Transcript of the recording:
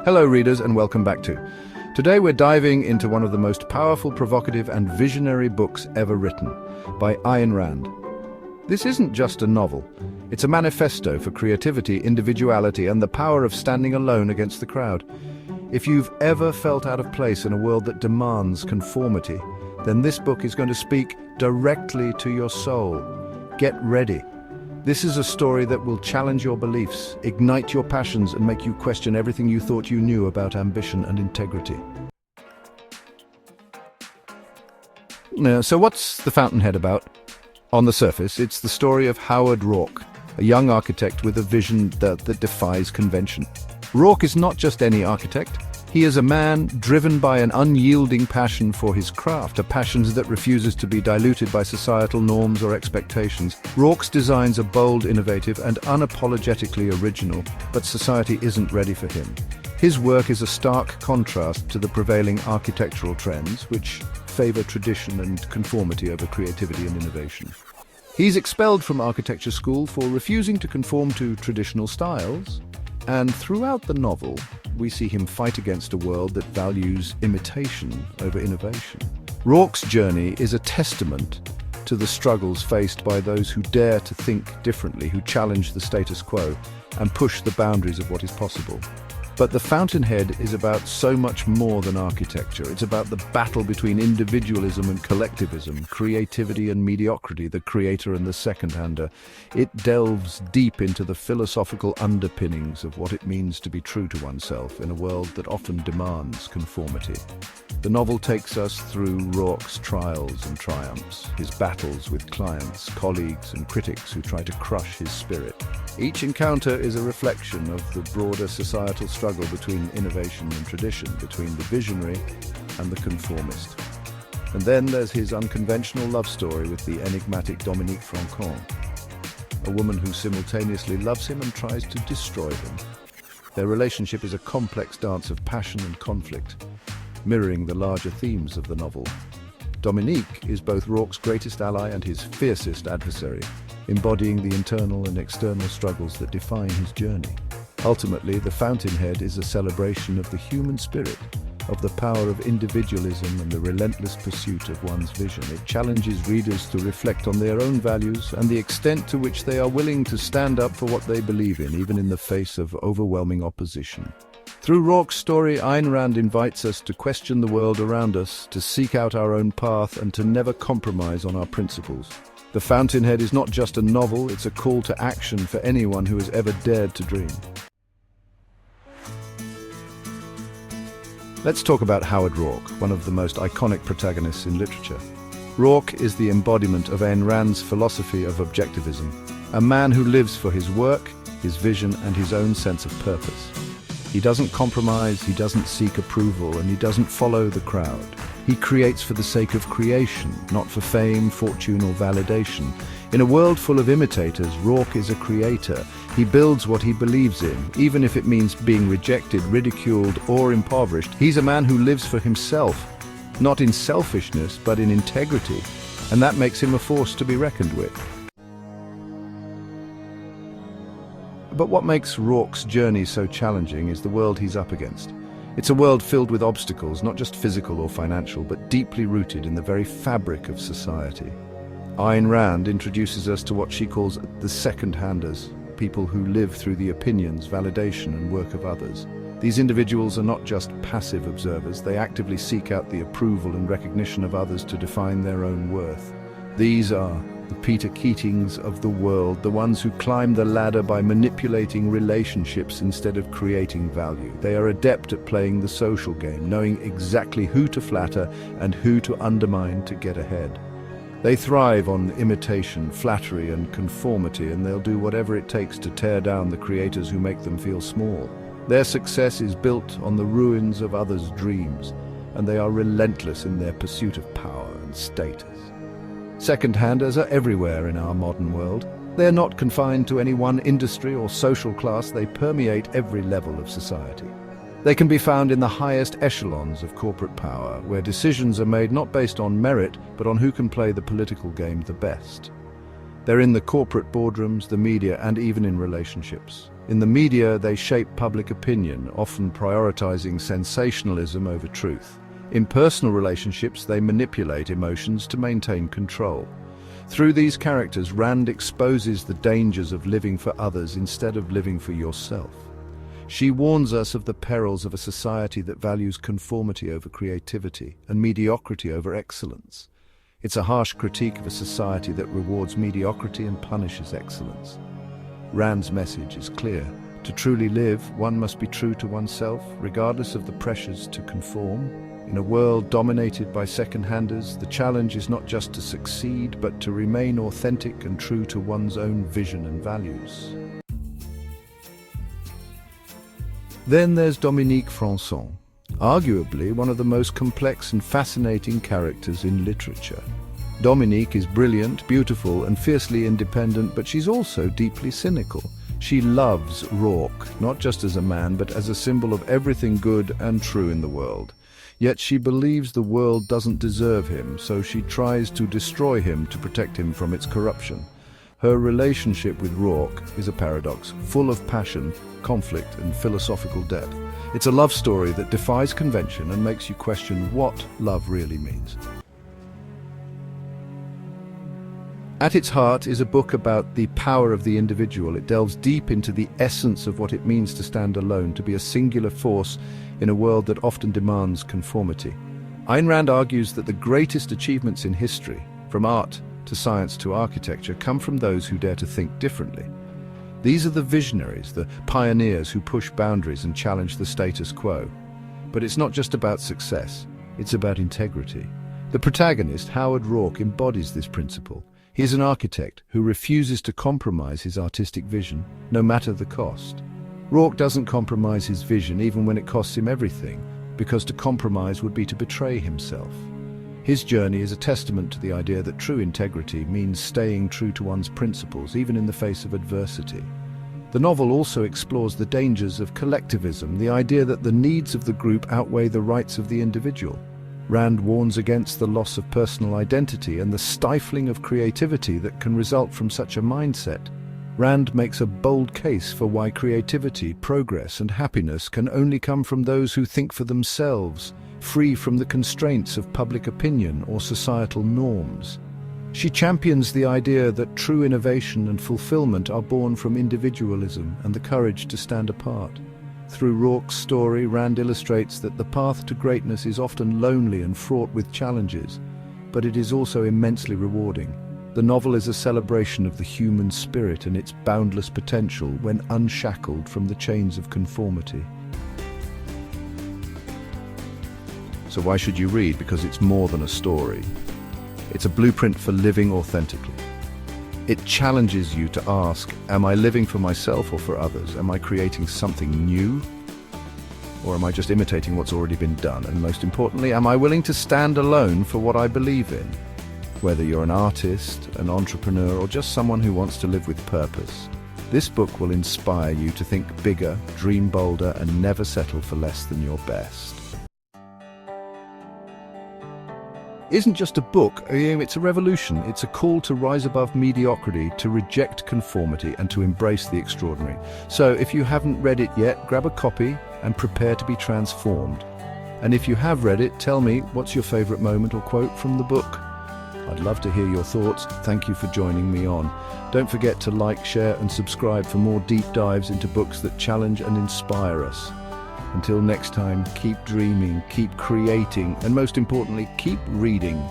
Hello readers and welcome back to. Today we're diving into one of the most powerful, provocative and visionary books ever written, by Ayn Rand. This isn't just a novel, it's a manifesto for creativity, individuality and the power of standing alone against the crowd. If you've ever felt out of place in a world that demands conformity, then this book is going to speak directly to your soul. Get ready. This is a story that will challenge your beliefs, ignite your passions and make you question everything you thought you knew about ambition and integrity. So what's The Fountainhead about? On the surface, it's the story of Howard Roark, a young architect with a vision that defies convention. Roark is not just any architect. He is a man driven by an unyielding passion for his craft, a passion that refuses to be diluted by societal norms or expectations. Roark's designs are bold, innovative, and unapologetically original, but society isn't ready for him. His work is a stark contrast to the prevailing architectural trends, which favor tradition and conformity over creativity and innovation. He's expelled from architecture school for refusing to conform to traditional styles, and throughout the novel, we see him fight against a world that values imitation over innovation. Roark's journey is a testament to the struggles faced by those who dare to think differently, who challenge the status quo and push the boundaries of what is possible. But The Fountainhead is about so much more than architecture. It's about the battle between individualism and collectivism, creativity and mediocrity, the creator and the second-hander. It delves deep into the philosophical underpinnings of what it means to be true to oneself in a world that often demands conformity. The novel takes us through Roark's trials and triumphs, his battles with clients, colleagues and critics who try to crush his spirit. Each encounter is a reflection of the broader societal struggle between innovation and tradition, between the visionary and the conformist. And then there's his unconventional love story with the enigmatic Dominique Francon, a woman who simultaneously loves him and tries to destroy him. Their relationship is a complex dance of passion and conflict, mirroring the larger themes of the novel. Dominique is both Roark's greatest ally and his fiercest adversary, embodying the internal and external struggles that define his journey. Ultimately, The Fountainhead is a celebration of the human spirit, of the power of individualism and the relentless pursuit of one's vision. It challenges readers to reflect on their own values and the extent to which they are willing to stand up for what they believe in, even in the face of overwhelming opposition. Through Roark's story, Ayn Rand invites us to question the world around us, to seek out our own path, and to never compromise on our principles. The Fountainhead is not just a novel, it's a call to action for anyone who has ever dared to dream. Let's talk about Howard Roark, one of the most iconic protagonists in literature. Roark is the embodiment of Ayn Rand's philosophy of objectivism, a man who lives for his work, his vision, and his own sense of purpose. He doesn't compromise, he doesn't seek approval, and he doesn't follow the crowd. He creates for the sake of creation, not for fame, fortune, or validation. In a world full of imitators, Roark is a creator. He builds what he believes in, even if it means being rejected, ridiculed, or impoverished. He's a man who lives for himself, not in selfishness, but in integrity, and that makes him a force to be reckoned with. But what makes Roark's journey so challenging is the world he's up against. It's a world filled with obstacles, not just physical or financial, but deeply rooted in the very fabric of society. Ayn Rand introduces us to what she calls the second-handers, people who live through the opinions, validation, and work of others. These individuals are not just passive observers, they actively seek out the approval and recognition of others to define their own worth. These are the Peter Keatings of the world, the ones who climb the ladder by manipulating relationships instead of creating value. They are adept at playing the social game, knowing exactly who to flatter and who to undermine to get ahead. They thrive on imitation, flattery, and conformity, and they'll do whatever it takes to tear down the creators who make them feel small. Their success is built on the ruins of others' dreams, and they are relentless in their pursuit of power and status. Second-handers are everywhere in our modern world. They're not confined to any one industry or social class, they permeate every level of society. They can be found in the highest echelons of corporate power, where decisions are made not based on merit, but on who can play the political game the best. They're in the corporate boardrooms, the media, and even in relationships. In the media, they shape public opinion, often prioritizing sensationalism over truth. In personal relationships, they manipulate emotions to maintain control. Through these characters, Rand exposes the dangers of living for others instead of living for yourself. She warns us of the perils of a society that values conformity over creativity and mediocrity over excellence. It's a harsh critique of a society that rewards mediocrity and punishes excellence. Rand's message is clear. To truly live, one must be true to oneself, regardless of the pressures to conform. In a world dominated by second-handers, the challenge is not just to succeed, but to remain authentic and true to one's own vision and values. Then there's Dominique Francon, arguably one of the most complex and fascinating characters in literature. Dominique is brilliant, beautiful, and fiercely independent, but she's also deeply cynical. She loves Roark, not just as a man, but as a symbol of everything good and true in the world. Yet she believes the world doesn't deserve him, so she tries to destroy him to protect him from its corruption. Her relationship with Roark is a paradox, full of passion, conflict, and philosophical depth. It's a love story that defies convention and makes you question what love really means. At its heart is a book about the power of the individual. It delves deep into the essence of what it means to stand alone, to be a singular force in a world that often demands conformity. Ayn Rand argues that the greatest achievements in history, from art to science to architecture, come from those who dare to think differently. These are the visionaries, the pioneers who push boundaries and challenge the status quo. But it's not just about success, it's about integrity. The protagonist, Howard Roark, embodies this principle. He is an architect who refuses to compromise his artistic vision, no matter the cost. Roark doesn't compromise his vision even when it costs him everything, because to compromise would be to betray himself. His journey is a testament to the idea that true integrity means staying true to one's principles, even in the face of adversity. The novel also explores the dangers of collectivism, the idea that the needs of the group outweigh the rights of the individual. Rand warns against the loss of personal identity and the stifling of creativity that can result from such a mindset. Rand makes a bold case for why creativity, progress, and happiness can only come from those who think for themselves, free from the constraints of public opinion or societal norms. She champions the idea that true innovation and fulfillment are born from individualism and the courage to stand apart. Through Roark's story, Rand illustrates that the path to greatness is often lonely and fraught with challenges, but it is also immensely rewarding. The novel is a celebration of the human spirit and its boundless potential when unshackled from the chains of conformity. So why should you read? Because it's more than a story. It's a blueprint for living authentically. It challenges you to ask, am I living for myself or for others? Am I creating something new? Or am I just imitating what's already been done? And most importantly, am I willing to stand alone for what I believe in? Whether you're an artist, an entrepreneur, or just someone who wants to live with purpose, this book will inspire you to think bigger, dream bolder, and never settle for less than your best. Isn't just a book, it's a revolution. It's a call to rise above mediocrity, to reject conformity, and to embrace the extraordinary. So if you haven't read it yet, grab a copy and prepare to be transformed. And if you have read it, tell me, what's your favorite moment or quote from the book? I'd love to hear your thoughts. Thank you for joining me on. Don't forget to like, share, and subscribe for more deep dives into books that challenge and inspire us. Until next time, keep dreaming, keep creating, and most importantly, keep reading.